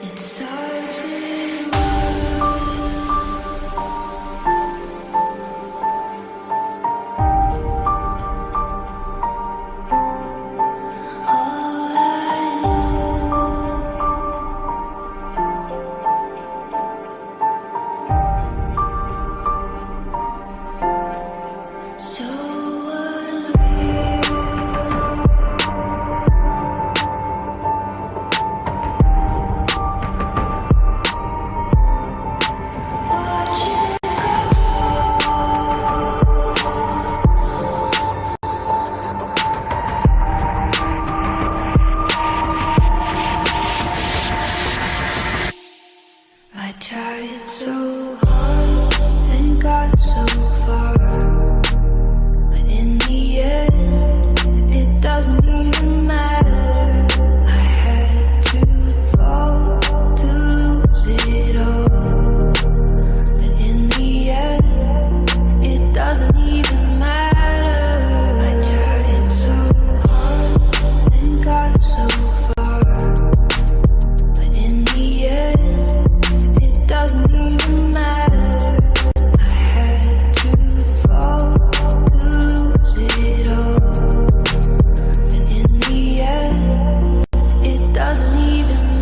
It starts with doesn't even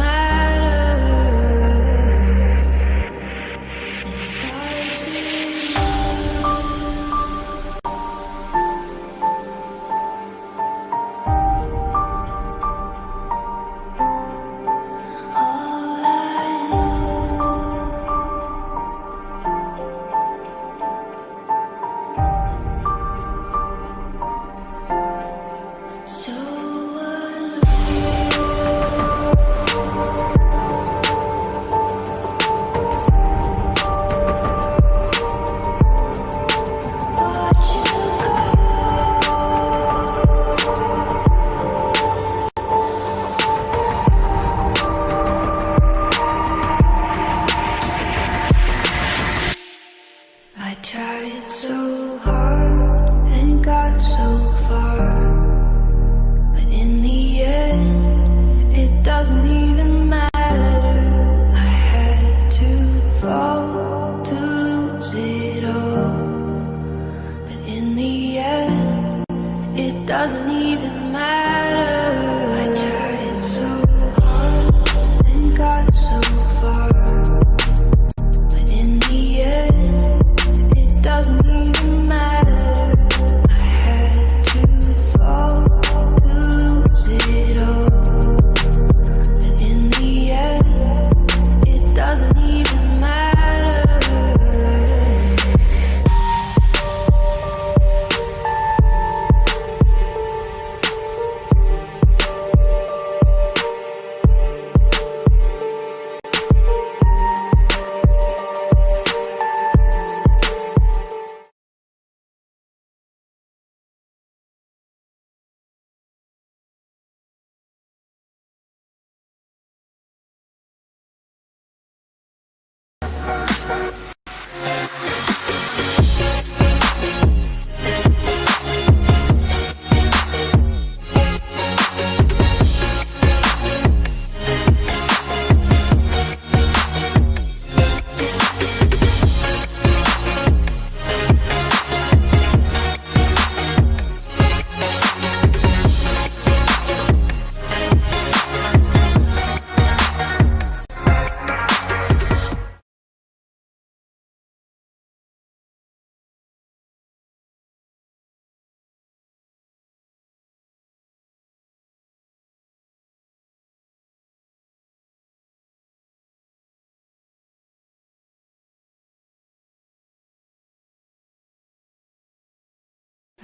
matter. I tried so hard and got so far, but in the end, it doesn't even matter. I had to fall to lose it all, but in the end, it doesn't even matter.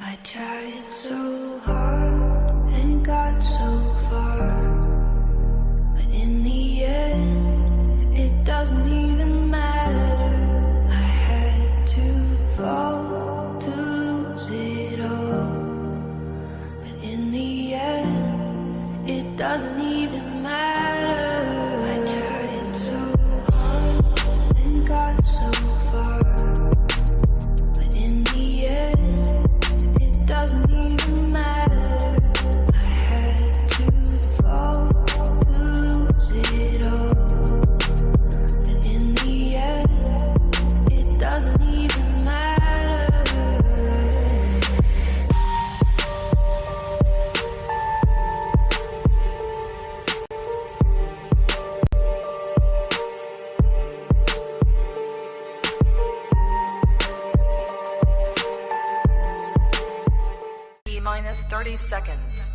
I tried so hard and got so far, but in the end, it doesn't even matter. I had to fall to lose it all, but in the end, it doesn't even matter. I tried so hard and got so far, but in the end, doesn't even matter. I had to 30 seconds.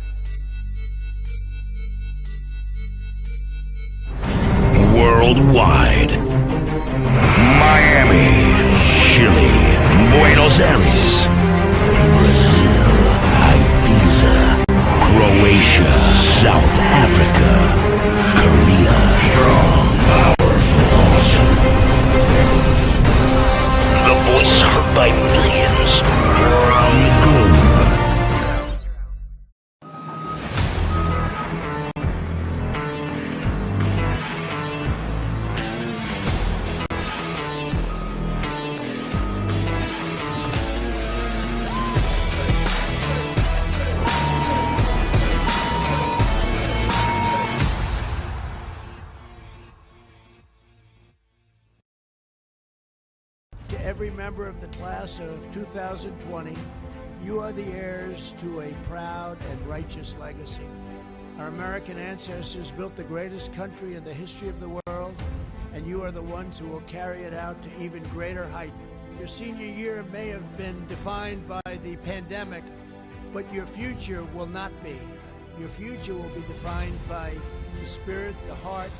Worldwide. Miami, Chile, Buenos Aires, Brazil, Ibiza, Croatia, South Africa, Korea. Strong, powerful, awesome. The voice heard by millions around the globe. To every member of the class of 2020, you are the heirs to a proud and righteous legacy. Our American ancestors built the greatest country in the history of the world, and you are the ones who will carry it out to even greater height. Your senior year may have been defined by the pandemic, but your future will not be. Your future will be defined by the spirit, the heart,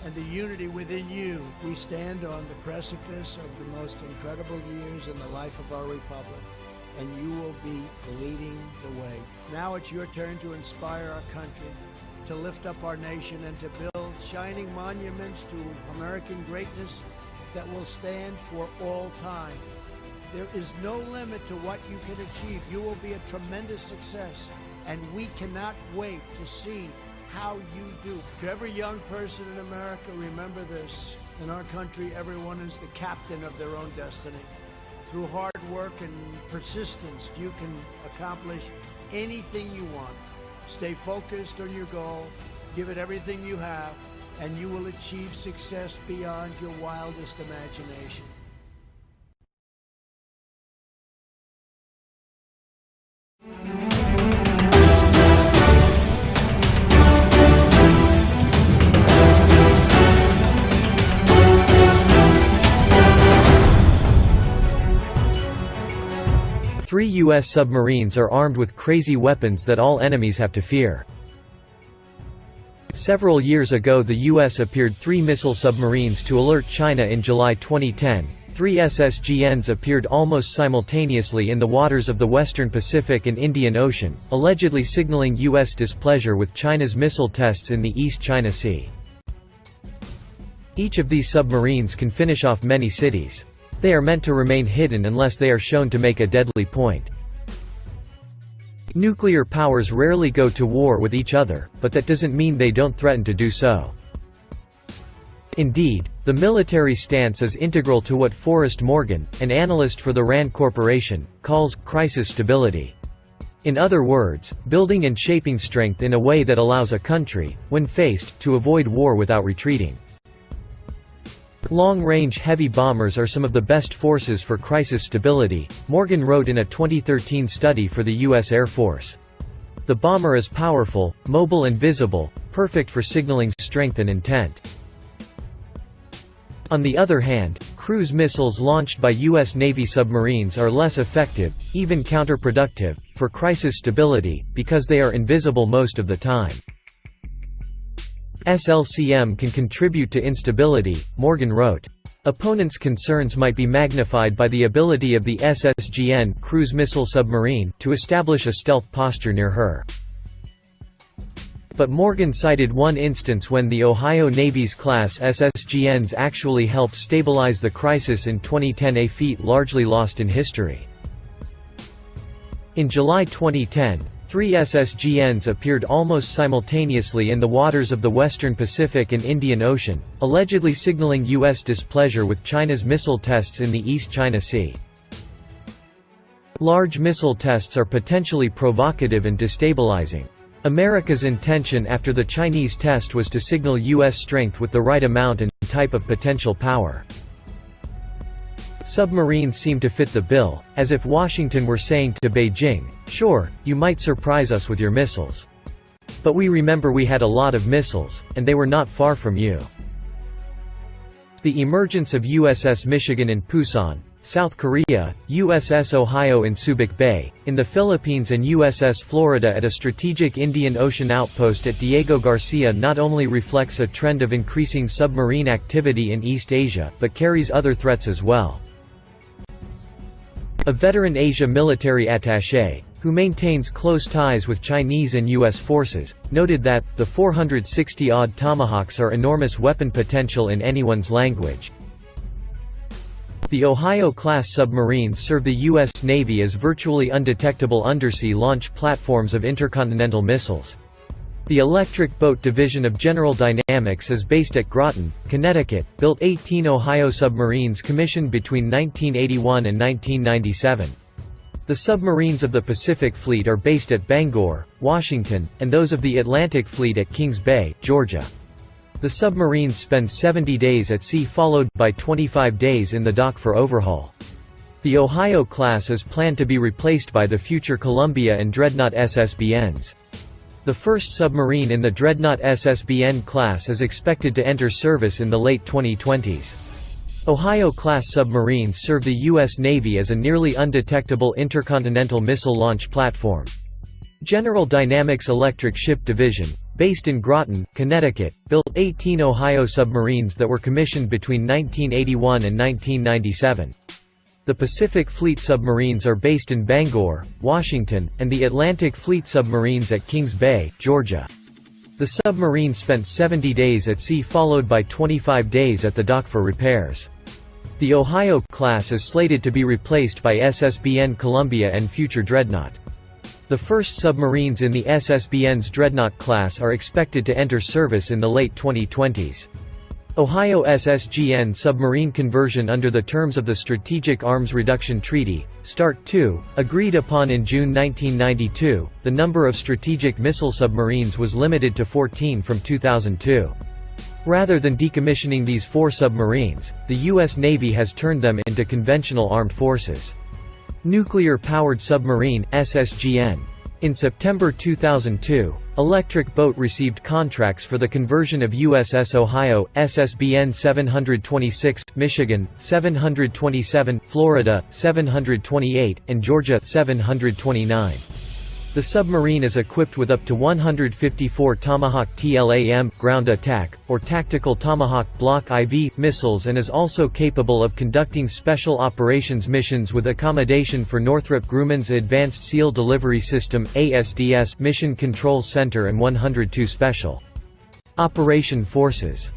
and the unity within you. We stand on the precipice of the most incredible years in the life of our republic, and you will be leading the way. Now it's your turn to inspire our country, to lift up our nation, and to build shining monuments to American greatness that will stand for all time. There is no limit to what you can achieve. You will be a tremendous success, and we cannot wait to see how you do. To every young person in America, remember this. In our country, everyone is the captain of their own destiny. Through hard work and persistence, you can accomplish anything you want. Stay focused on your goal, give it everything you have, and you will achieve success beyond your wildest imagination. Three U.S. submarines are armed with crazy weapons that all enemies have to fear. Several years ago, the U.S. appeared 3 missile submarines to alert China. In July 2010, 3 SSGNs appeared almost simultaneously in the waters of the Western Pacific and Indian Ocean, allegedly signaling U.S. displeasure with China's missile tests in the East China Sea. Each of these submarines can finish off many cities. They are meant to remain hidden unless they are shown to make a deadly point. Nuclear powers rarely go to war with each other, but that doesn't mean they don't threaten to do so. Indeed, the military stance is integral to what Forrest Morgan, an analyst for the RAND Corporation, calls crisis stability. In other words, building and shaping strength in a way that allows a country, when faced, to avoid war without retreating. Long-range heavy bombers are some of the best forces for crisis stability, Morgan wrote in a 2013 study for the U.S. Air Force. The bomber is powerful, mobile and visible, perfect for signaling strength and intent. On the other hand, cruise missiles launched by U.S. Navy submarines are less effective, even counterproductive, for crisis stability, because they are invisible most of the time. SLCM can contribute to instability, Morgan wrote. Opponents' concerns might be magnified by the ability of the SSGN cruise missile submarine to establish a stealth posture near her. But Morgan cited one instance when the Ohio Navy's class SSGNs actually helped stabilize the crisis in 2010, a feat largely lost in history. In July 2010, 3 SSGNs appeared almost simultaneously in the waters of the Western Pacific and Indian Ocean, allegedly signaling U.S. displeasure with China's missile tests in the East China Sea. Large missile tests are potentially provocative and destabilizing. America's intention after the Chinese test was to signal U.S. strength with the right amount and type of potential power. Submarines seem to fit the bill, as if Washington were saying to Beijing, "Sure, you might surprise us with your missiles. But we remember we had a lot of missiles, and they were not far from you." The emergence of USS Michigan in Pusan, South Korea, USS Ohio in Subic Bay, in the Philippines and USS Florida at a strategic Indian Ocean outpost at Diego Garcia not only reflects a trend of increasing submarine activity in East Asia, but carries other threats as well. A veteran Asia military attaché, who maintains close ties with Chinese and U.S. forces, noted that, the 460-odd Tomahawks are enormous weapon potential in anyone's language. The Ohio-class submarines serve the U.S. Navy as virtually undetectable undersea launch platforms of intercontinental missiles. The Electric Boat Division of General Dynamics is based at Groton, Connecticut, built 18 Ohio submarines commissioned between 1981 and 1997. The submarines of the Pacific Fleet are based at Bangor, Washington, and those of the Atlantic Fleet at Kings Bay, Georgia. The submarines spend 70 days at sea followed by 25 days in the dock for overhaul. The Ohio class is planned to be replaced by the future Columbia and Dreadnought SSBNs. The first submarine in the Dreadnought SSBN class is expected to enter service in the late 2020s. Ohio-class submarines serve the U.S. Navy as a nearly undetectable intercontinental missile launch platform. General Dynamics Electric Ship Division, based in Groton, Connecticut, built 18 Ohio submarines that were commissioned between 1981 and 1997. The Pacific Fleet submarines are based in Bangor, Washington, and the Atlantic Fleet submarines at Kings Bay, Georgia. The submarine spent 70 days at sea followed by 25 days at the dock for repairs. The Ohio class is slated to be replaced by SSBN Columbia and future Dreadnought. The first submarines in the SSBN's Dreadnought class are expected to enter service in the late 2020s. Ohio SSGN submarine conversion under the terms of the Strategic Arms Reduction Treaty, START II, agreed upon in June 1992, the number of strategic missile submarines was limited to 14 from 2002. Rather than decommissioning these 4 submarines, the U.S. Navy has turned them into conventional armed forces. Nuclear-powered submarine, SSGN. In September 2002, Electric Boat received contracts for the conversion of USS Ohio, SSBN 726, Michigan, 727, Florida, 728, and Georgia, 729. The submarine is equipped with up to 154 Tomahawk TLAM ground attack, or Tactical Tomahawk Block IV missiles and is also capable of conducting special operations missions with accommodation for Northrop Grumman's Advanced SEAL Delivery System (ASDS) Mission Control Center and 102 Special Operation Forces.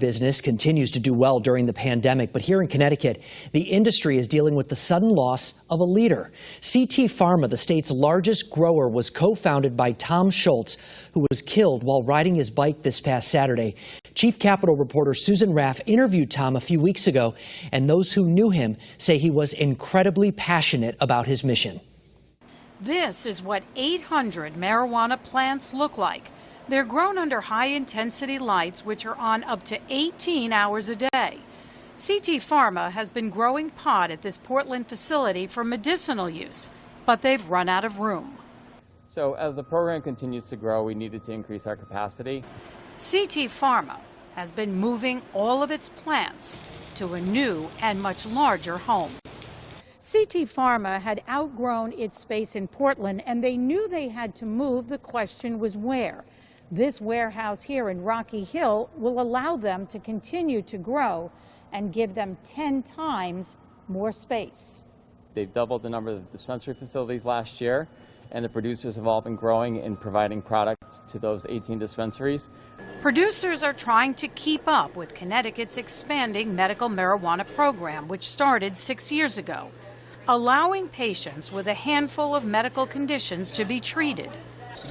business continues to do well during the pandemic, but here in Connecticut, the industry is dealing with the sudden loss of a leader. CT Pharma, the state's largest grower, was co-founded by Tom Schultz, who was killed while riding his bike this past Saturday. Chief Capitol reporter Susan Raff interviewed Tom a few weeks ago, and those who knew him say he was incredibly passionate about his mission. This is what 800 marijuana plants look like. They're grown under high-intensity lights, which are on up to 18 hours a day. CT Pharma has been growing pot at this Portland facility for medicinal use, but they've run out of room. So as the program continues to grow, we needed to increase our capacity. CT Pharma has been moving all of its plants to a new and much larger home. CT Pharma had outgrown its space in Portland, and they knew they had to move. The question was where. This warehouse here in Rocky Hill will allow them to continue to grow and give them 10 times more space. They've doubled the number of dispensary facilities last year, and the producers have all been growing and providing product to those 18 dispensaries. Producers are trying to keep up with Connecticut's expanding medical marijuana program, which started 6 years ago, allowing patients with a handful of medical conditions to be treated.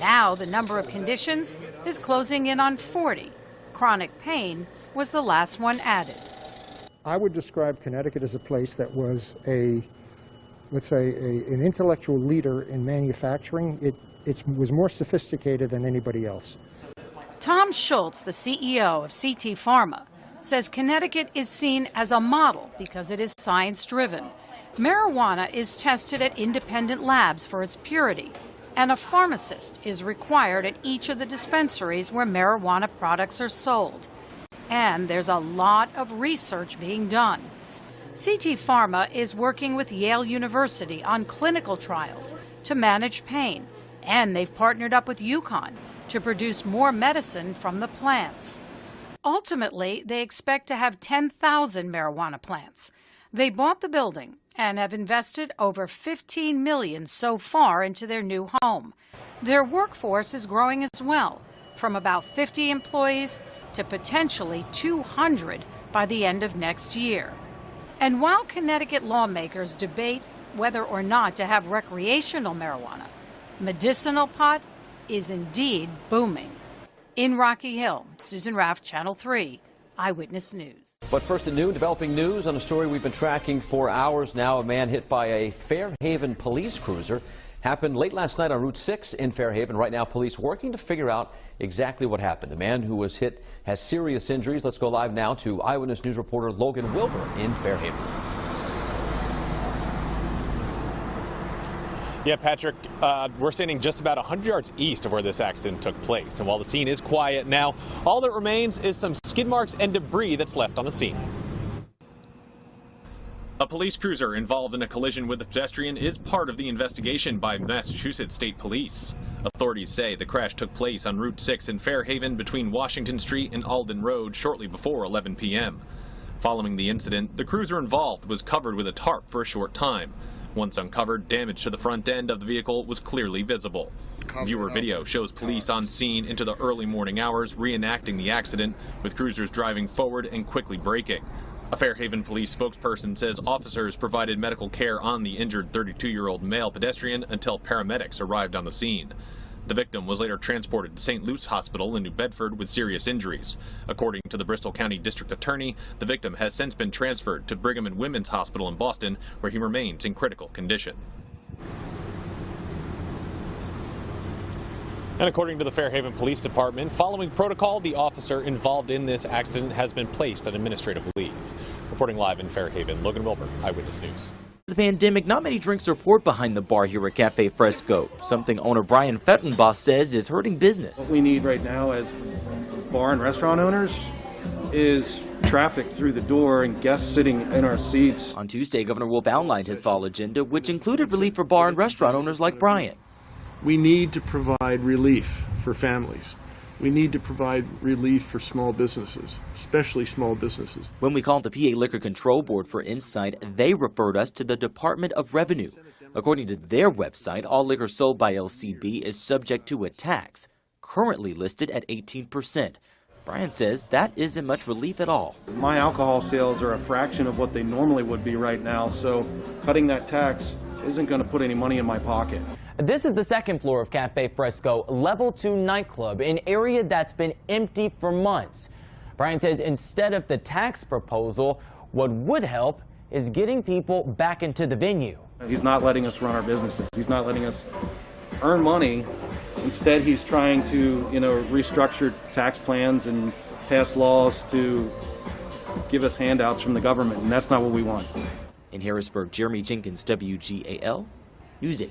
Now the number of conditions is closing in on 40. Chronic pain was the last one added. I would describe Connecticut as a place that was an intellectual leader in manufacturing. It was more sophisticated than anybody else. Tom Schultz, the CEO of CT Pharma, says Connecticut is seen as a model because it is science-driven. Marijuana is tested at independent labs for its purity, and a pharmacist is required at each of the dispensaries where marijuana products are sold. And there's a lot of research being done. CT Pharma is working with Yale University on clinical trials to manage pain, and they've partnered up with UConn to produce more medicine from the plants. Ultimately, they expect to have 10,000 marijuana plants. They bought the building and have invested over $15 million so far into their new home. Their workforce is growing as well, from about 50 employees to potentially 200 by the end of next year. And while Connecticut lawmakers debate whether or not to have recreational marijuana, medicinal pot is indeed booming. In Rocky Hill, Susan Raff, Channel 3, Eyewitness News. But first at noon, developing news on a story we've been tracking for hours now. A man hit by a Fairhaven police cruiser happened late last night on Route 6 in Fairhaven. Right now, police working to figure out exactly what happened. The man who was hit has serious injuries. Let's go live now to Eyewitness News reporter Logan Wilbur in Fairhaven. Yeah, Patrick, we're standing just about 100 yards east of where this accident took place. And while the scene is quiet now, all that remains is some skid marks and debris that's left on the scene. A police cruiser involved in a collision with a pedestrian is part of the investigation by Massachusetts State Police. Authorities say the crash took place on Route 6 in Fairhaven between Washington Street and Alden Road shortly before 11 p.m. Following the incident, the cruiser involved was covered with a tarp for a short time. Once uncovered, damage to the front end of the vehicle was clearly visible. Viewer video shows police on scene into the early morning hours reenacting the accident, with cruisers driving forward and quickly braking. A Fairhaven police spokesperson says officers provided medical care on the injured 32-year-old male pedestrian until paramedics arrived on the scene. The victim was later transported to St. Luke's Hospital in New Bedford with serious injuries. According to the Bristol County District Attorney, the victim has since been transferred to Brigham and Women's Hospital in Boston, where he remains in critical condition. And according to the Fairhaven Police Department, following protocol, the officer involved in this accident has been placed on administrative leave. Reporting live in Fairhaven, Logan Wilbur, Eyewitness News. The pandemic, not many drinks are poured behind the bar here at Cafe Fresco, something owner Brian Fettenboss says is hurting business. What we need right now as bar and restaurant owners is traffic through the door and guests sitting in our seats. On Tuesday, Governor Wolf outlined his fall agenda, which included relief for bar and restaurant owners like Brian. We need to provide relief for families. We need to provide relief for small businesses, especially small businesses. When we called the PA Liquor Control Board for insight, they referred us to the Department of Revenue. According to their website, all liquor sold by LCB is subject to a tax, currently listed at 18%. Brian says that isn't much relief at all. My alcohol sales are a fraction of what they normally would be right now, so cutting that tax isn't going to put any money in my pocket. This is the second floor of Cafe Fresco, level 2 nightclub, an area that's been empty for months. Brian says instead of the tax proposal, what would help is getting people back into the venue. He's not letting us run our businesses. He's not letting us earn money. Instead, he's trying to, restructure tax plans and pass laws to give us handouts from the government, and that's not what we want. In Harrisburg, Jeremy Jenkins, WGAL, News 8.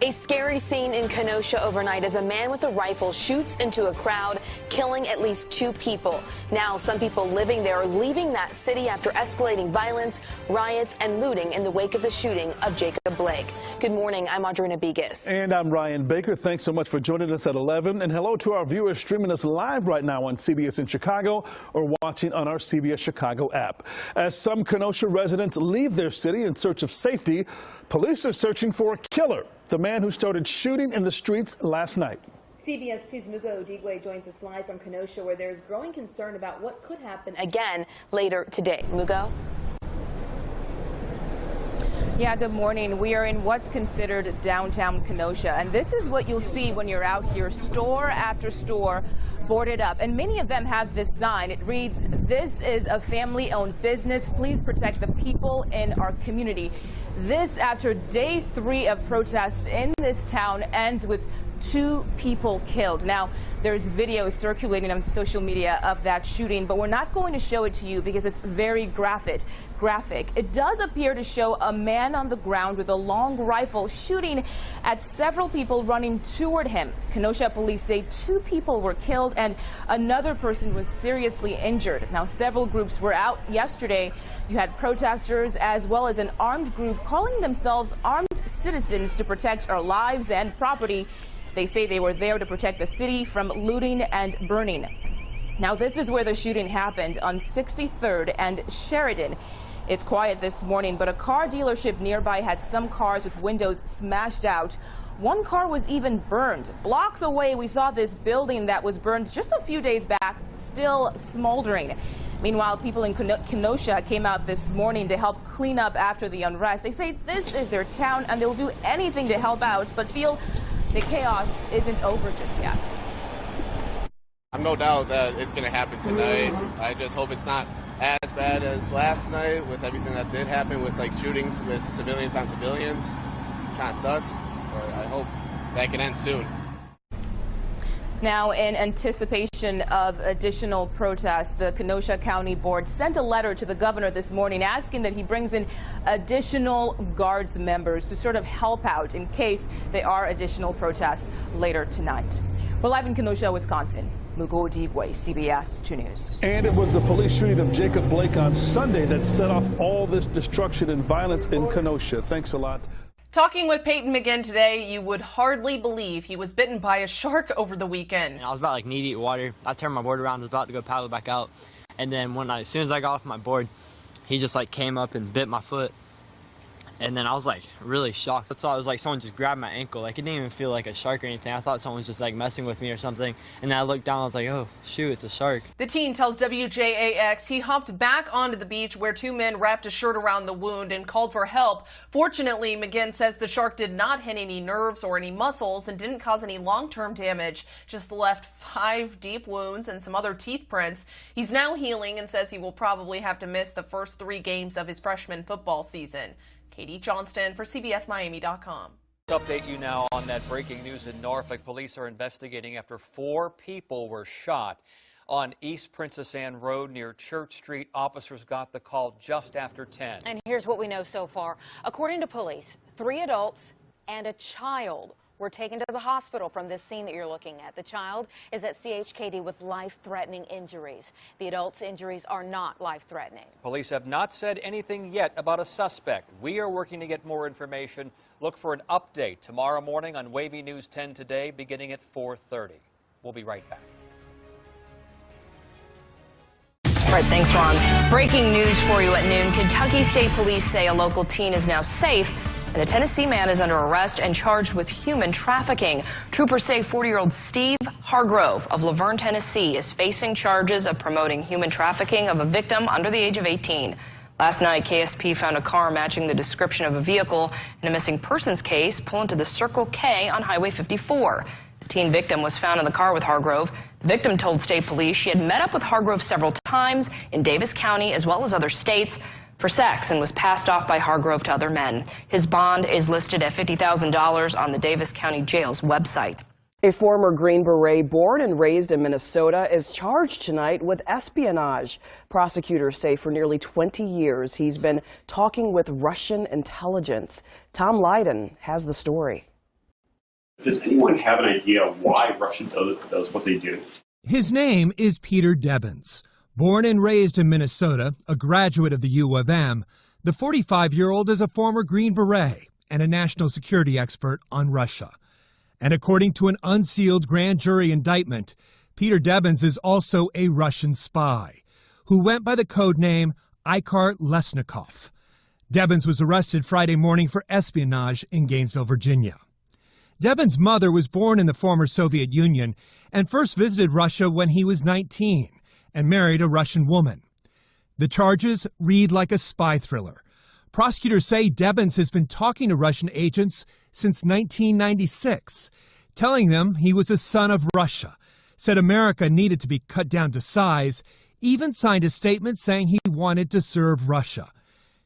A scary scene in Kenosha overnight as a man with a rifle shoots into a crowd, killing at least 2 people. Now, some people living there are leaving that city after escalating violence, riots, and looting in the wake of the shooting of Jacob Blake. Good morning. I'm Audrina Begas. And I'm Ryan Baker. Thanks so much for joining us at 11. And hello to our viewers streaming us live right now on CBS in Chicago or watching on our CBS Chicago app. As some Kenosha residents leave their city in search of safety, police are searching for a killer, the man who started shooting in the streets last night. CBS 2's Mugo Odigwe joins us live from Kenosha, where there's growing concern about what could happen again later today. Mugo? Yeah, good morning. We are in what's considered downtown Kenosha, and this is what you'll see when you're out here, store after store boarded up. And many of them have this sign. It reads, "This is a family-owned business. Please protect the people in our community." This after day 3 of protests in this town ends with 2 people killed. Now, there's video circulating on social media of that shooting, but we're not going to show it to you because it's very graphic. It does appear to show a man on the ground with a long rifle shooting at several people running toward him. Kenosha police say 2 people were killed and another person was seriously injured. Now, several groups were out yesterday. You had protesters as well as an armed group calling themselves Armed Citizens to protect our lives and property. They say they were there to protect the city from looting and burning. Now, this is where the shooting happened on 63rd and Sheridan. It's quiet this morning, but a car dealership nearby had some cars with windows smashed out. One car was even burned. Blocks away, we saw this building that was burned just a few days back, still smoldering. Meanwhile, people in Kenosha came out this morning to help clean up after the unrest. They say this is their town and they'll do anything to help out, but feel the chaos isn't over just yet. I'm no doubt that it's going to happen tonight. I just hope it's not as bad as last night with everything that did happen with shootings with civilians on civilians. Kind of sucks, but I hope that can end soon. Now, in anticipation of additional protests, the Kenosha County Board sent a letter to the governor this morning asking that he brings in additional Guards members to sort of help out in case there are additional protests later tonight. We're live in Kenosha, Wisconsin. Mugo Odigwe, CBS 2 News. And it was the police shooting of Jacob Blake on Sunday that set off all this destruction and violence in Kenosha. Thanks a lot. Talking with Peyton McGinn today, you would hardly believe he was bitten by a shark over the weekend. I was about knee-deep water. I turned my board around, was about to go paddle back out. And then as soon as I got off my board, he just came up and bit my foot. And then I was really shocked. I thought it was someone just grabbed my ankle. It didn't even feel like a shark or anything. I thought someone was just messing with me or something. And then I looked down, I was like, oh, shoot, it's a shark. The teen tells WJAX he hopped back onto the beach where 2 men wrapped a shirt around the wound and called for help. Fortunately, McGinn says the shark did not hit any nerves or any muscles and didn't cause any long-term damage, just left 5 deep wounds and some other teeth prints. He's now healing and says he will probably have to miss the first 3 games of his freshman football season. Katie Johnston for CBSMiami.com. Let's update you now on that breaking news in Norfolk. Police are investigating after 4 people were shot on East Princess Anne Road near Church Street. Officers got the call just after 10. And here's what we know so far. According to police, 3 adults and a child were taken to the hospital from this scene that you're looking at. The child is at CHKD with life-threatening injuries. The adult's injuries are not life-threatening. Police have not said anything yet about a suspect. We are working to get more information. Look for an update tomorrow morning on Wavy News 10 Today, beginning at 4:30. We'll be right back. All right, thanks, Ron. Breaking news for you at noon. Kentucky State Police say a local teen is now safe And a Tennessee man is under arrest and charged with human trafficking. Troopers say 40-year-old Steve Hargrove of Laverne, Tennessee, is facing charges of promoting human trafficking of a victim under the age of 18. Last night, KSP found a car matching the description of a vehicle in a missing persons case pulling to the Circle K on Highway 54. The teen victim was found in the car with Hargrove. The victim told state police she had met up with Hargrove several times in Davis County as well as other states for sex and was passed off by Hargrove to other men. His bond is listed at $50,000 on the Davis County Jail's website. A former Green Beret born and raised in Minnesota is charged tonight with espionage. Prosecutors say for nearly 20 years he's been talking with Russian intelligence. Tom Lydon has the story. Does anyone have an idea why Russia does what they do? His name is Peter Debbins. Born and raised in Minnesota, a graduate of the U of M, the 45-year-old is a former Green Beret and a national security expert on Russia. And according to an unsealed grand jury indictment, Peter Debbins is also a Russian spy who went by the code name Ikar Lesnikov. Debbins was arrested Friday morning for espionage in Gainesville, Virginia. Debbins' mother was born in the former Soviet Union and first visited Russia when he was 19 and married a Russian woman. The charges read like a spy thriller. Prosecutors say Debbins has been talking to Russian agents since 1996, telling them he was a son of Russia, said America needed to be cut down to size, even signed a statement saying he wanted to serve Russia.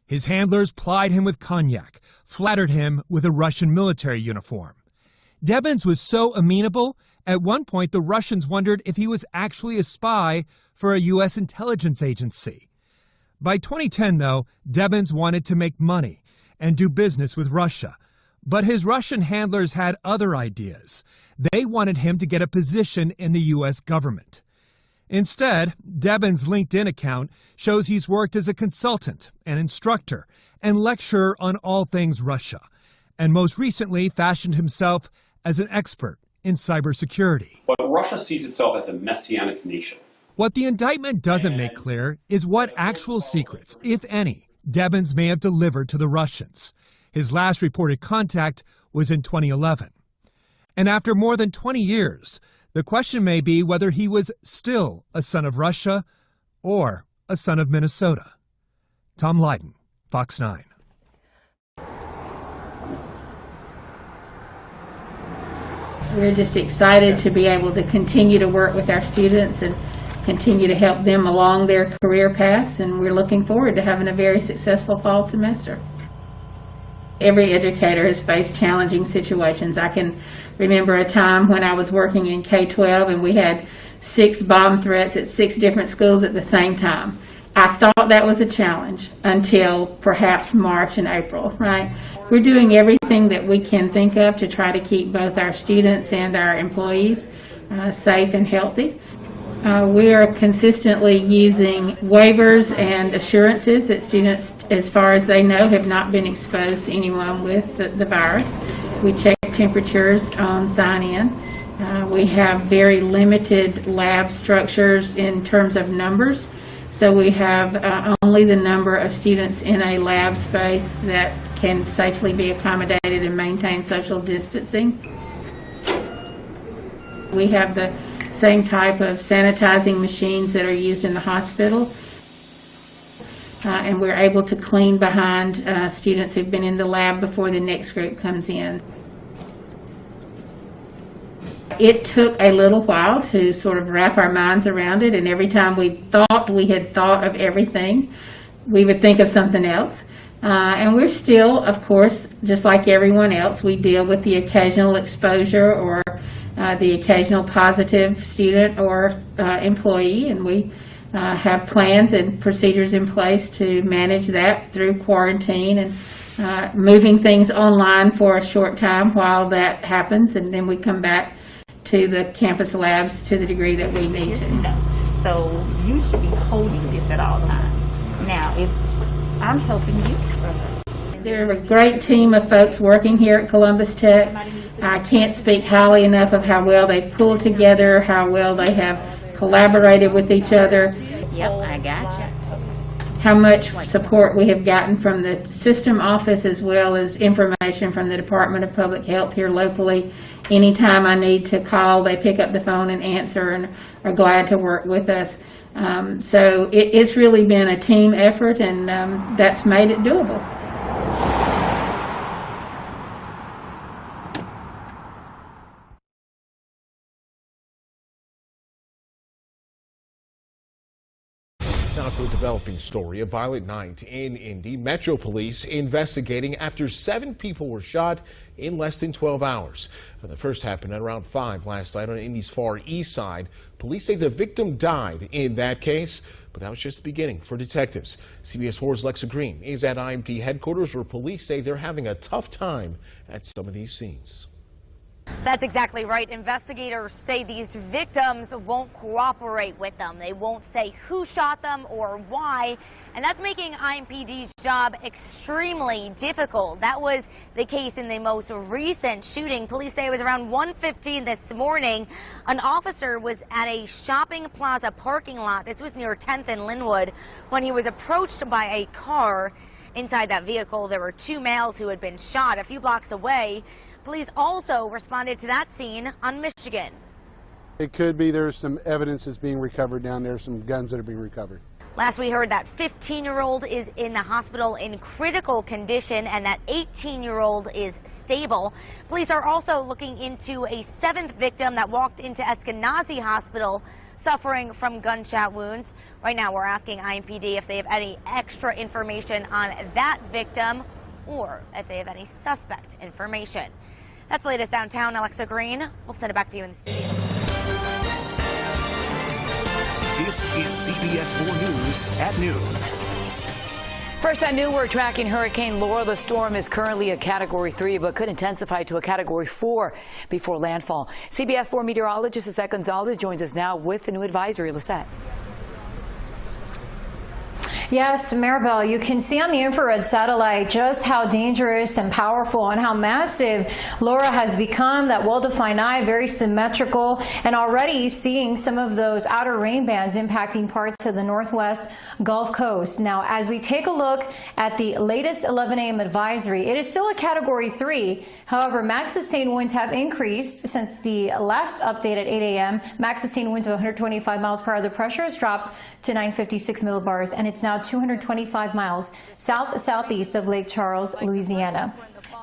His handlers plied him with cognac, flattered him with a Russian military uniform. Debbins was so amenable, at one point the Russians wondered if he was actually a spy for a U.S. intelligence agency. By 2010, though, Debbins wanted to make money and do business with Russia. But his Russian handlers had other ideas. They wanted him to get a position in the U.S. government. Instead, Debbins' LinkedIn account shows he's worked as a consultant, an instructor, and lecturer on all things Russia, and most recently fashioned himself as an expert in cybersecurity. But Russia sees itself as a messianic nation. What the indictment doesn't make clear is what actual secrets, if any, Debbins may have delivered to the Russians. His last reported contact was in 2011. And after more than 20 years, the question may be whether he was still a son of Russia or a son of Minnesota. Tom Lydon, Fox 9. We're just excited to be able to continue to work with our students and continue to help them along their career paths, and we're looking forward to having a very successful fall semester. Every educator has faced challenging situations. I can remember a time when I was working in K-12 and we had 6 bomb threats at 6 different schools at the same time. I thought that was a challenge until perhaps March and April, right? We're doing everything that we can think of to try to keep both our students and our employees safe and healthy. We are consistently using waivers and assurances that students, as far as they know, have not been exposed to anyone with the virus. We check temperatures on sign-in. We have very limited lab structures in terms of numbers. So we have only the number of students in a lab space that can safely be accommodated and maintain social distancing. We have the same type of sanitizing machines that are used in the hospital. And we're able to clean behind students who've been in the lab before the next group comes in. It took a little while to sort of wrap our minds around it, and every time we thought we had thought of everything, we would think of something else. And we're still, of course, just like everyone else, we deal with the occasional exposure or the occasional positive student or employee, and we have plans and procedures in place to manage that through quarantine and moving things online for a short time while that happens, and then we come back to the campus labs to the degree that we need to. So you should be holding this at all times. Now, if I'm helping you. They're a great team of folks working here at Columbus Tech. I can't speak highly enough of how well they've pulled together, how well they have collaborated with each other. Yep, I got you. how much support we have gotten from the system office as well as information from the Department of Public Health here locally. Anytime I need to call, they pick up the phone and answer and are glad to work with us. So it's really been a team effort, and that's made it doable. Now to a developing story. A violent night in Indy. Metro Police investigating after 7 people were shot in less than 12 hours. The first happened at around 5 last night on Indy's far east side. Police say the victim died in that case, but that was just the beginning for detectives. CBS 4's Lexa Green is at IMP headquarters, where police say they're having a tough time at some of these scenes. That's exactly right. Investigators say these victims won't cooperate with them. They won't say who shot them or why, and that's making IMPD's job extremely difficult. That was the case in the most recent shooting. Police say it was around 1:15 this morning. An officer was at a shopping plaza parking lot. This was near 10th and Linwood when he was approached by a car. Inside that vehicle, there were 2 males who had been shot a few blocks away. Police also responded to that scene on Michigan. It could be there's some evidence that's being recovered down there, some guns that are being recovered. Last we heard that 15-year-old is in the hospital in critical condition and that 18-year-old is stable. Police are also looking into a 7th victim that walked into Eskenazi Hospital suffering from gunshot wounds. Right now we're asking IMPD if they have any extra information on that victim or if they have any suspect information. That's the latest downtown. Alexa Green, we'll send it back to you in the studio. This is CBS 4 News at noon. First at noon, we're tracking Hurricane Laura. The storm is currently a Category 3, but could intensify to a Category 4 before landfall. CBS 4 meteorologist Lisette Gonzalez joins us now with the new advisory. Lisette. Yes, Maribel, you can see on the infrared satellite just how dangerous and powerful and how massive Laura has become. That well-defined eye, very symmetrical, and already seeing some of those outer rain bands impacting parts of the northwest Gulf Coast. Now, as we take a look at the latest 11 a.m. advisory, it is still a Category 3. However, max sustained winds have increased since the last update at 8 a.m. Max sustained winds of 125 miles per hour. The pressure has dropped to 956 millibars, and it's now 225 miles south-southeast of Lake Charles, Louisiana.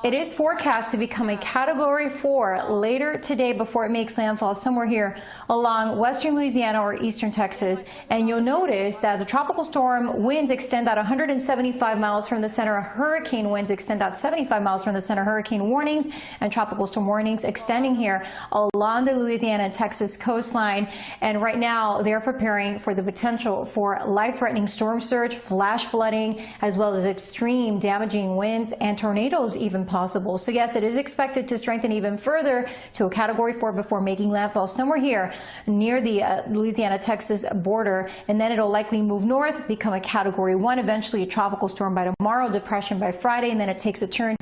It is forecast to become a Category 4 later today before it makes landfall somewhere here along western Louisiana or eastern Texas. And you'll notice that the tropical storm winds extend out 175 miles from the center. Hurricane winds extend out 75 miles from the center. Hurricane warnings and tropical storm warnings extending here along the Louisiana and Texas coastline. And right now they're preparing for the potential for life-threatening storm surge, flash flooding, as well as extreme damaging winds and tornadoes even possible. So yes, it is expected to strengthen even further to a Category 4 before making landfall somewhere here near the Louisiana-Texas border, and then it'll likely move north, become a Category 1, eventually a tropical storm by tomorrow, depression by Friday, and then it takes a turn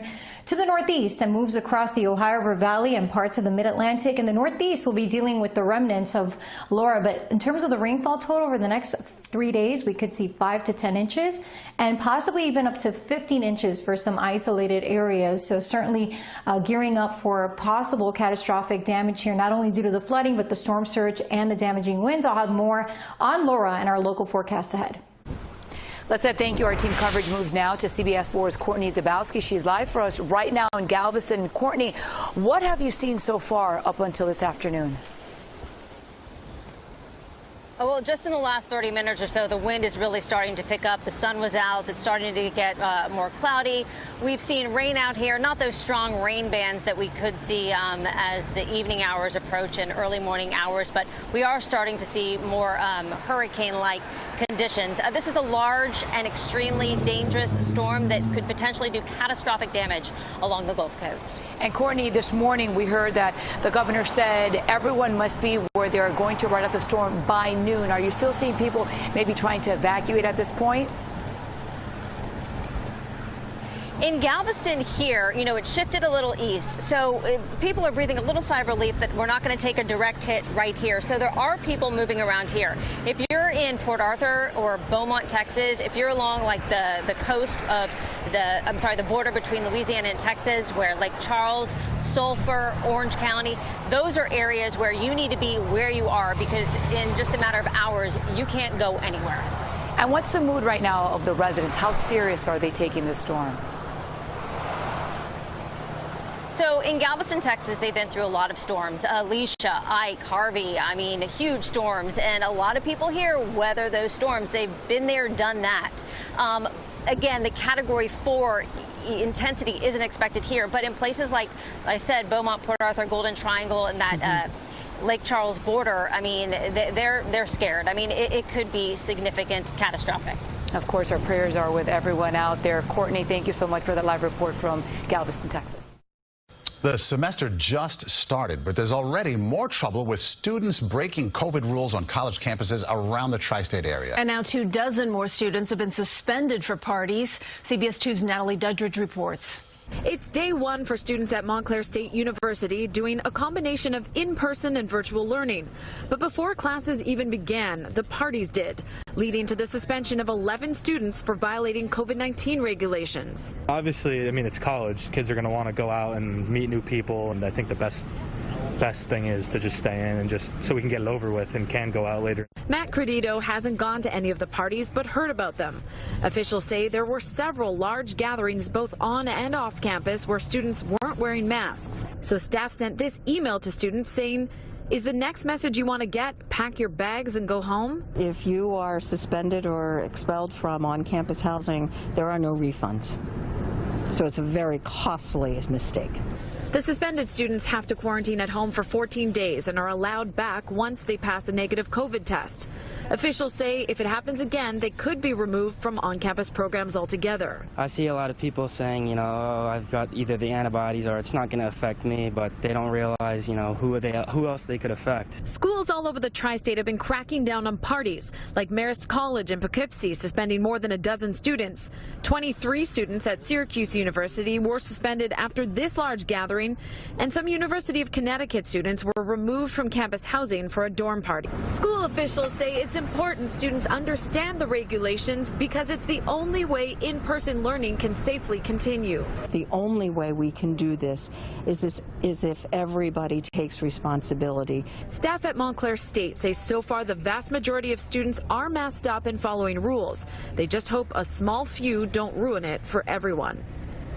to the northeast and moves across the Ohio River Valley and parts of the mid-Atlantic. And the northeast will be dealing with the remnants of Laura. But in terms of the rainfall total over the next 3 days, we could see 5 to 10 inches and possibly even up to 15 inches for some isolated areas. So certainly gearing up for possible catastrophic damage here, not only due to the flooding, but the storm surge and the damaging winds. I'll have more on Laura and our local forecast ahead. Lisette, thank you. Our team coverage moves now to CBS 4's Courtney Zabowski. She's live for us right now in Galveston. Courtney, what have you seen so far up until this afternoon? Oh, well, just in the last 30 minutes or so, the wind is really starting to pick up. The sun was out. It's starting to get more cloudy. We've seen rain out here, not those strong rain bands that we could see as the evening hours approach and early morning hours, but we are starting to see more hurricane-like conditions. This is a large and extremely dangerous storm that could potentially do catastrophic damage along the Gulf Coast. And Courtney, this morning we heard that the governor said everyone must be where they're going to ride out the storm by noon. Are you still seeing people maybe trying to evacuate at this point? In Galveston here, you know, it shifted a little east, so people are breathing a little sigh of relief that we're not going to take a direct hit right here. So there are people moving around here. If you're in Port Arthur or Beaumont, Texas, if you're along like the coast of the border between Louisiana and Texas, where Lake Charles, Sulphur, Orange County, those are areas where you need to be where you are, because in just a matter of hours, you can't go anywhere. And what's the mood right now of the residents? How serious are they taking this storm? So in Galveston, Texas, they've been through a lot of storms. Alicia, Ike, Harvey, I mean, huge storms. And a lot of people here weather those storms. They've been there, done that. Again, the Category 4 intensity isn't expected here. But in places like I said, Beaumont, Port Arthur, Golden Triangle, and that Lake Charles border, I mean, they're scared. I mean, it could be significant, catastrophic. Of course, our prayers are with everyone out there. Courtney, thank you so much for that live report from Galveston, Texas. The semester just started, but there's already more trouble with students breaking COVID rules on college campuses around the tri-state area. And now 24 more students have been suspended for parties. CBS 2's Natalie Duddridge reports. It's day one for students at Montclair State University doing a combination of in-person and virtual learning. But before classes even began, the parties did, leading to the suspension of 11 students for violating COVID-19 regulations. Obviously, I mean, it's college. Kids are going to want to go out and meet new people, and I think the best thing is to just stay in and just so we can get it over with and can go out later. Matt Credito hasn't gone to any of the parties but heard about them. Officials say there were several large gatherings both on and off campus where students weren't wearing masks. So staff sent this email to students saying, is the next message you want to get, pack your bags and go home? If you are suspended or expelled from on-campus housing, there are no refunds. So it's a very costly mistake. The suspended students have to quarantine at home for 14 days and are allowed back once they pass a negative COVID test. Officials say if it happens again, they could be removed from on-campus programs altogether. I see a lot of people saying, you know, oh, I've got either the antibodies or it's not going to affect me, but they don't realize, you know, who else they could affect. Schools all over the tri-state have been cracking down on parties, like Marist College in Poughkeepsie suspending more than a dozen students. 23 students at Syracuse University were suspended after this large gathering, and some University of Connecticut students were removed from campus housing for a dorm party. School officials say it's important students understand the regulations because it's the only way in-person learning can safely continue. The only way we can do this is if everybody takes responsibility. Staff at Montclair State say so far the vast majority of students are masked up and following rules. They just hope a small few don't ruin it for everyone.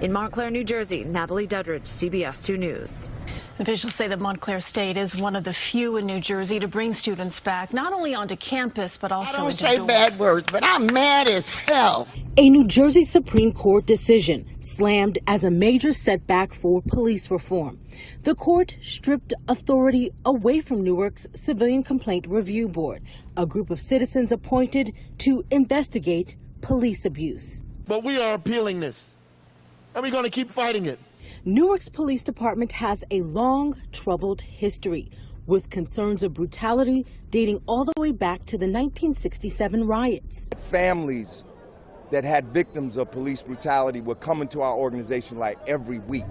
In Montclair, New Jersey, Natalie Duddridge, CBS 2 News. Officials say that Montclair State is one of the few in New Jersey to bring students back, not only onto campus, but also I don't into say dorms. bad words, but I'm mad as hell. A New Jersey Supreme Court decision slammed as a major setback for police reform. The court stripped authority away from Newark's Civilian Complaint Review Board, a group of citizens appointed to investigate police abuse. But we are appealing this, and we're going to keep fighting it. Newark's police department has a long, troubled history, with concerns of brutality dating all the way back to the 1967 riots. Families that had victims of police brutality were coming to our organization like every week.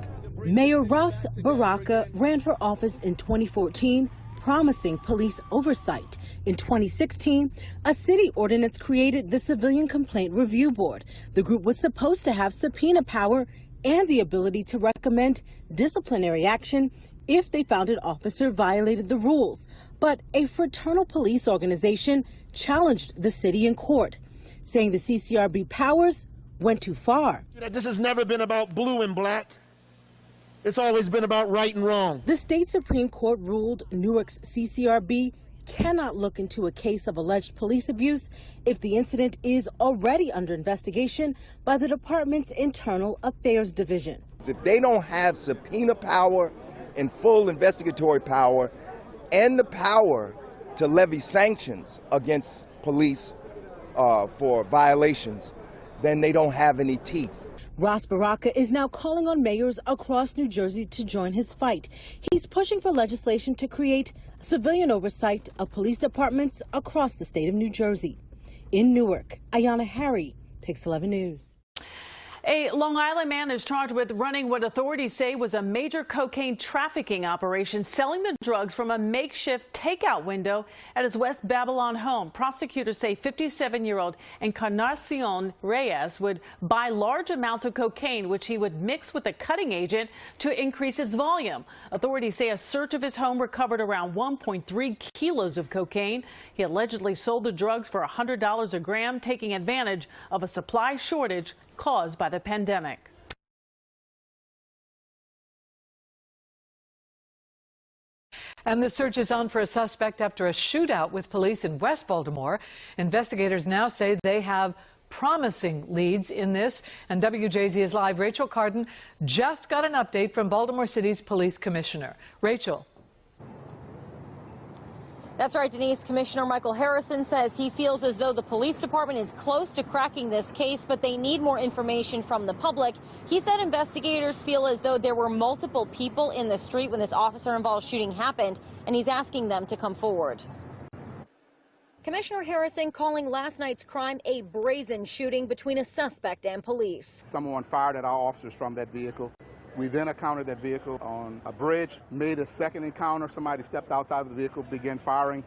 Mayor Ras Baraka ran for office in 2014, promising police oversight. In 2016, a city ordinance created the Civilian Complaint Review Board. The group was supposed to have subpoena power and the ability to recommend disciplinary action if they found an officer violated the rules. But a fraternal police organization challenged the city in court, saying the CCRB powers went too far. This has never been about blue and black. It's always been about right and wrong. The state Supreme Court ruled Newark's CCRB cannot look into a case of alleged police abuse if the incident is already under investigation by the department's Internal Affairs Division. If they don't have subpoena power and full investigatory power and the power to levy sanctions against police for violations, then they don't have any teeth. Ras Baraka is now calling on mayors across New Jersey to join his fight. He's pushing for legislation to create civilian oversight of police departments across the state of New Jersey. In Newark, Ayana Harry, Pix 11 News. A Long Island man is charged with running what authorities say was a major cocaine trafficking operation, selling the drugs from a makeshift takeout window at his West Babylon home. Prosecutors say 57-year-old Encarnacion Reyes would buy large amounts of cocaine, which he would mix with a cutting agent to increase its volume. Authorities say a search of his home recovered around 1.3 kilos of cocaine. He allegedly sold the drugs for $100 a gram, taking advantage of a supply shortage caused by the pandemic. And the search is on for a suspect after a shootout with police in West Baltimore. Investigators now say they have promising leads in this. And WJZ is live. Rachel Carden just got an update from Baltimore City's police commissioner. Rachel. That's right, Denise. Commissioner Michael Harrison says he feels as though the police department is close to cracking this case, but they need more information from the public. He said investigators feel as though there were multiple people in the street when this officer-involved shooting happened, and he's asking them to come forward. Commissioner Harrison calling last night's crime a brazen shooting between a suspect and police. Someone fired at our officers from that vehicle. We then encountered that vehicle on a bridge, made a second encounter. Somebody stepped outside of the vehicle, began firing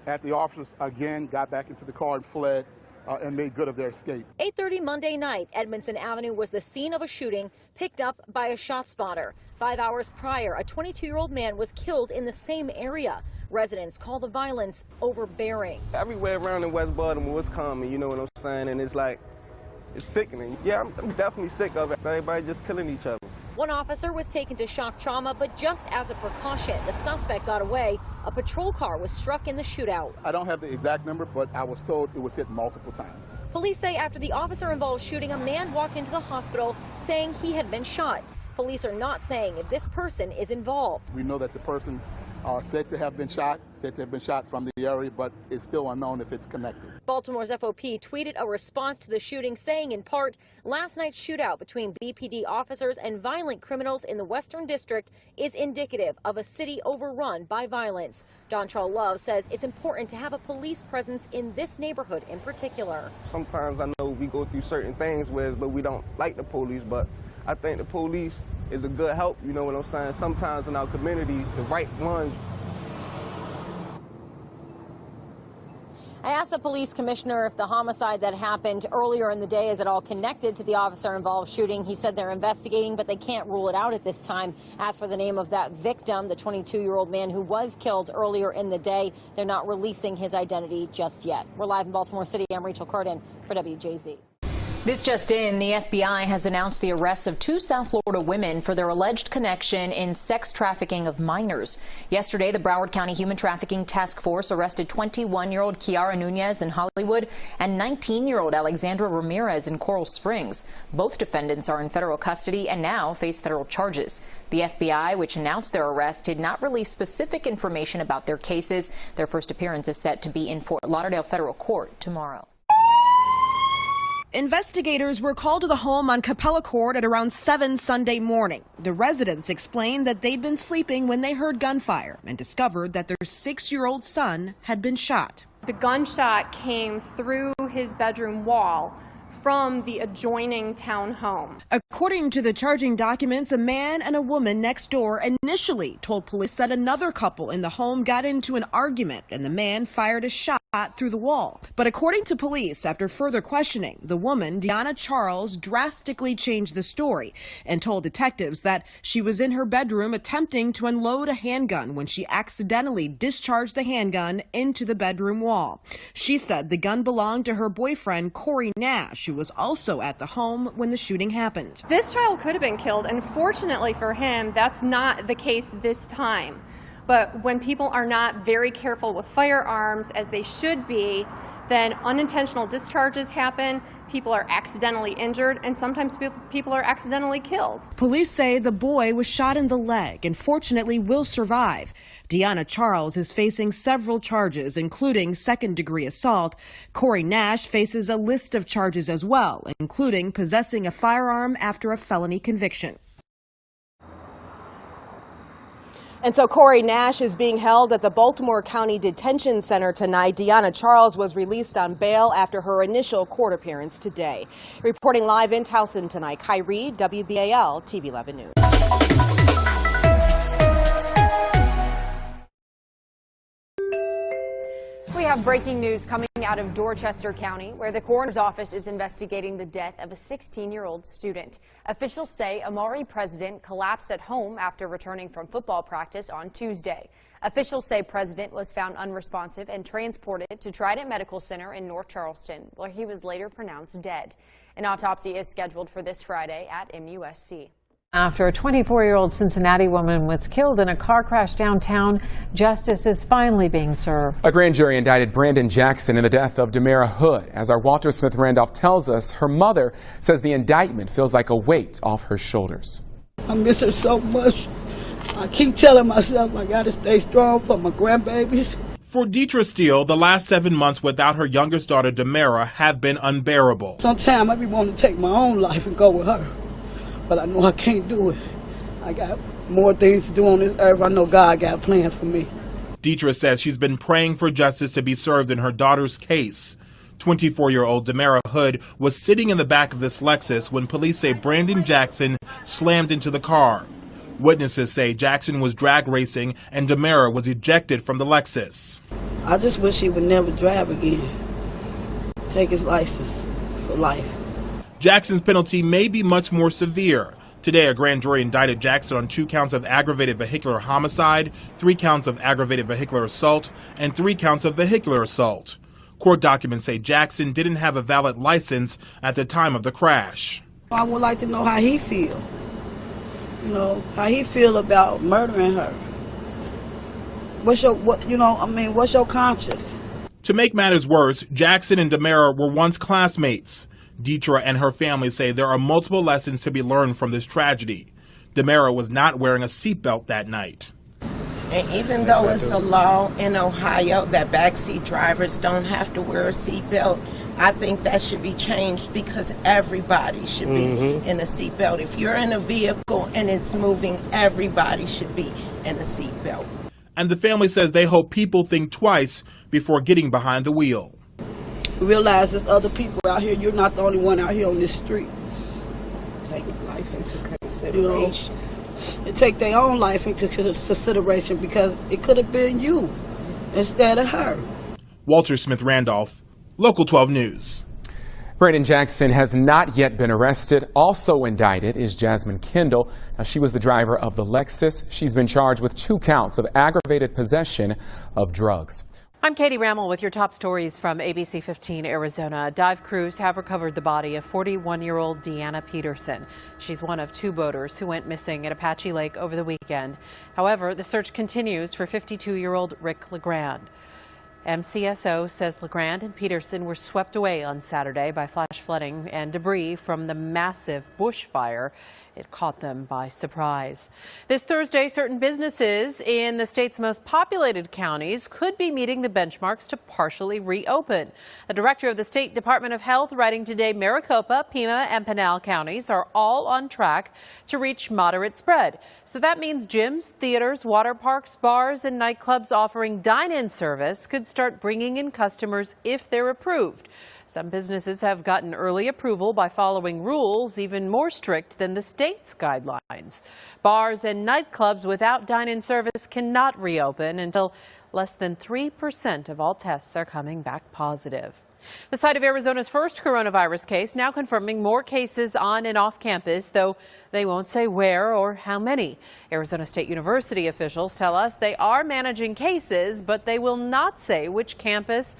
at the officers again, got back into the car and fled and made good of their escape. 8:30 Monday night, Edmondson Avenue was the scene of a shooting picked up by a shot spotter. 5 hours prior, a 22-year-old man was killed in the same area. Residents call the violence overbearing. Everywhere around in West Baltimore it's common, you know what I'm saying? And it's like, it's sickening. Yeah, I'm definitely sick of it. Everybody just killing each other. One officer was taken to shock trauma, but just as a precaution, the suspect got away. A patrol car was struck in the shootout. I don't have the exact number, but I was told it was hit multiple times. Police say after the officer-involved shooting, a man walked into the hospital saying he had been shot. Police are not saying if this person is involved. We know that the person said to have been shot from the area, but it's still unknown if it's connected. Baltimore's FOP tweeted a response to the shooting saying, in part, last night's shootout between BPD officers and violent criminals in the Western District is indicative of a city overrun by violence. Dontrell Love says it's important to have a police presence in this neighborhood in particular. Sometimes I know we go through certain things where we don't like the police, but I think the police is a good help, you know what I'm saying? Sometimes in our community, the right ones. I asked the police commissioner if the homicide that happened earlier in the day is at all connected to the officer-involved shooting. He said they're investigating, but they can't rule it out at this time. As for the name of that victim, the 22-year-old man who was killed earlier in the day, they're not releasing his identity just yet. We're live in Baltimore City. I'm Rachel Carden for WJZ. This just in, the FBI has announced the arrests of 2 South Florida women for their alleged connection in sex trafficking of minors. Yesterday, the Broward County Human Trafficking Task Force arrested 21-year-old Kiara Nunez in Hollywood and 19-year-old Alexandra Ramirez in Coral Springs. Both defendants are in federal custody and now face federal charges. The FBI, which announced their arrest, did not release specific information about their cases. Their first appearance is set to be in Fort Lauderdale Federal Court tomorrow. Investigators were called to the home on Capella Court at around 7 Sunday morning. The residents explained that they'd been sleeping when they heard gunfire and discovered that their 6-year-old son had been shot. The gunshot came through his bedroom wall from the adjoining townhome. According to the charging documents, a man and a woman next door initially told police that another couple in the home got into an argument and the man fired a shot through the wall. But according to police, after further questioning, the woman, Deanna Charles, drastically changed the story and told detectives that she was in her bedroom attempting to unload a handgun when she accidentally discharged the handgun into the bedroom wall. She said the gun belonged to her boyfriend, Corey Nash, who was also at the home when the shooting happened. This child could have been killed, and fortunately for him, that's not the case this time. But when people are not very careful with firearms, as they should be, then unintentional discharges happen, people are accidentally injured, and sometimes people are accidentally killed. Police say the boy was shot in the leg and fortunately will survive. Deanna Charles is facing several charges, including second-degree assault. Corey Nash faces a list of charges as well, including possessing a firearm after a felony conviction. And so Corey Nash is being held at the Baltimore County Detention Center tonight. Deanna Charles was released on bail after her initial court appearance today. Reporting live in Towson tonight, Kyrie, WBAL TV 11 News. We have breaking news coming out of Dorchester County, where the coroner's office is investigating the death of a 16-year-old student. Officials say Amari President collapsed at home after returning from football practice on Tuesday. Officials say President was found unresponsive and transported to Trident Medical Center in North Charleston, where he was later pronounced dead. An autopsy is scheduled for this Friday at MUSC. After a 24-year-old Cincinnati woman was killed in a car crash downtown, justice is finally being served. A grand jury indicted Brandon Jackson in the death of Demara Hood. As our Walter Smith Randolph tells us, her mother says the indictment feels like a weight off her shoulders. I miss her so much. I keep telling myself I gotta stay strong for my grandbabies. For Deetra Steele, the last 7 months without her youngest daughter, Demara, have been unbearable. Sometimes I be wanting to take my own life and go with her. But I know I can't do it. I got more things to do on this earth. I know God got a plan for me. Deetra says she's been praying for justice to be served in her daughter's case. 24-year-old Demara Hood was sitting in the back of this Lexus when police say Brandon Jackson slammed into the car. Witnesses say Jackson was drag racing and Demara was ejected from the Lexus. I just wish he would never drive again. Take his license for life. Jackson's penalty may be much more severe. Today, a grand jury indicted Jackson on 2 counts of aggravated vehicular homicide, 3 counts of aggravated vehicular assault, and 3 counts of vehicular assault. Court documents say Jackson didn't have a valid license at the time of the crash. I would like to know how he feel. You know, how he feel about murdering her. What's your conscience? To make matters worse, Jackson and Demara were once classmates. Deetra and her family say there are multiple lessons to be learned from this tragedy. Demara was not wearing a seatbelt that night. And even though it's a law in Ohio that backseat drivers don't have to wear a seatbelt, I think that should be changed because everybody should be in a seatbelt. If you're in a vehicle and it's moving, everybody should be in a seatbelt. And the family says they hope people think twice before getting behind the wheel. Realize there's other people out here. You're not the only one out here on this street. Take life into consideration. Take their own life into consideration because it could have been you instead of her. Walter Smith Randolph, Local 12 News. Brandon Jackson has not yet been arrested. Also indicted is Jasmine Kendall. Now, she was the driver of the Lexus. She's been charged with 2 counts of aggravated possession of drugs. I'm Katie Rammel with your top stories from ABC 15 Arizona. Dive crews have recovered the body of 41-year-old Deanna Peterson. She's one of 2 boaters who went missing at Apache Lake over the weekend. However, the search continues for 52-year-old Rick LeGrand. MCSO says LeGrand and Peterson were swept away on Saturday by flash flooding and debris from the massive bushfire. It caught them by surprise. This Thursday, certain businesses in the state's most populated counties could be meeting the benchmarks to partially reopen. The director of the State Department of Health writing today Maricopa, Pima, and Pinal counties are all on track to reach moderate spread. So that means gyms, theaters, water parks, bars, and nightclubs offering dine-in service could start bringing in customers if they're approved. Some businesses have gotten early approval by following rules even more strict than the state's guidelines. Bars and nightclubs without dine-in service cannot reopen until less than 3% of all tests are coming back positive. The site of Arizona's first coronavirus case now confirming more cases on and off campus, though they won't say where or how many. Arizona State University officials tell us they are managing cases, but they will not say which campus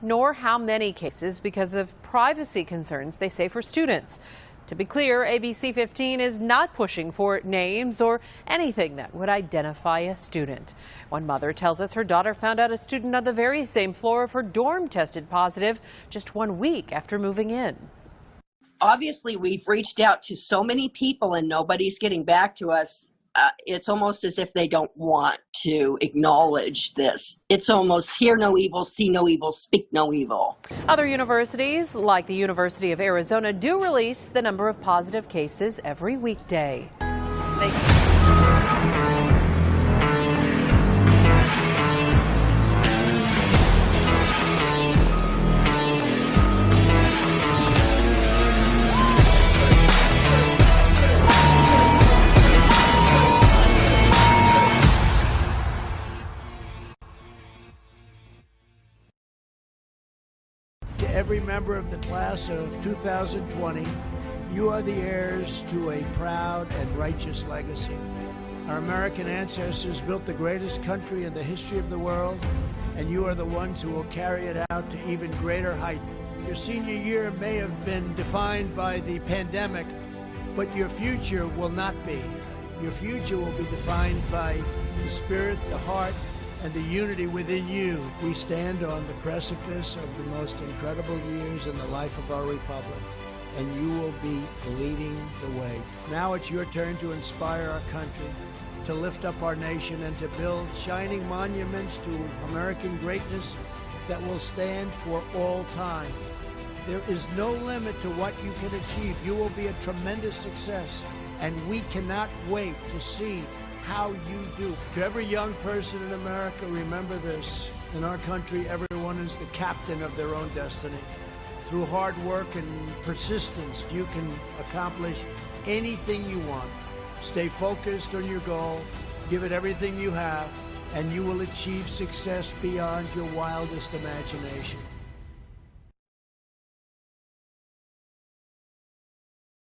nor how many cases because of privacy concerns, they say, for students. To be clear, ABC 15 is not pushing for names or anything that would identify a student. One mother tells us her daughter found out a student on the very same floor of her dorm tested positive just 1 week after moving in. Obviously, we've reached out to so many people and nobody's getting back to us. It's almost as if they don't want to acknowledge this. It's almost hear no evil, see no evil, speak no evil. Other universities, like the University of Arizona, do release the number of positive cases every weekday. every member of the class of 2020, you are the heirs to a proud and righteous legacy. Our American ancestors built the greatest country in the history of the world, and you are the ones who will carry it out to even greater height. Your senior year may have been defined by the pandemic, but your future will not be. Your future will be defined by the spirit, the heart, and the unity within you. We stand on the precipice of the most incredible years in the life of our republic, and you will be leading the way. Now it's your turn to inspire our country, to lift up our nation, and to build shining monuments to American greatness that will stand for all time. There is no limit to what you can achieve. You will be a tremendous success, and we cannot wait to see how you do. To every young person in America, remember this. In our country, everyone is the captain of their own destiny. Through hard work and persistence, you can accomplish anything you want. Stay focused on your goal, give it everything you have, and you will achieve success beyond your wildest imagination.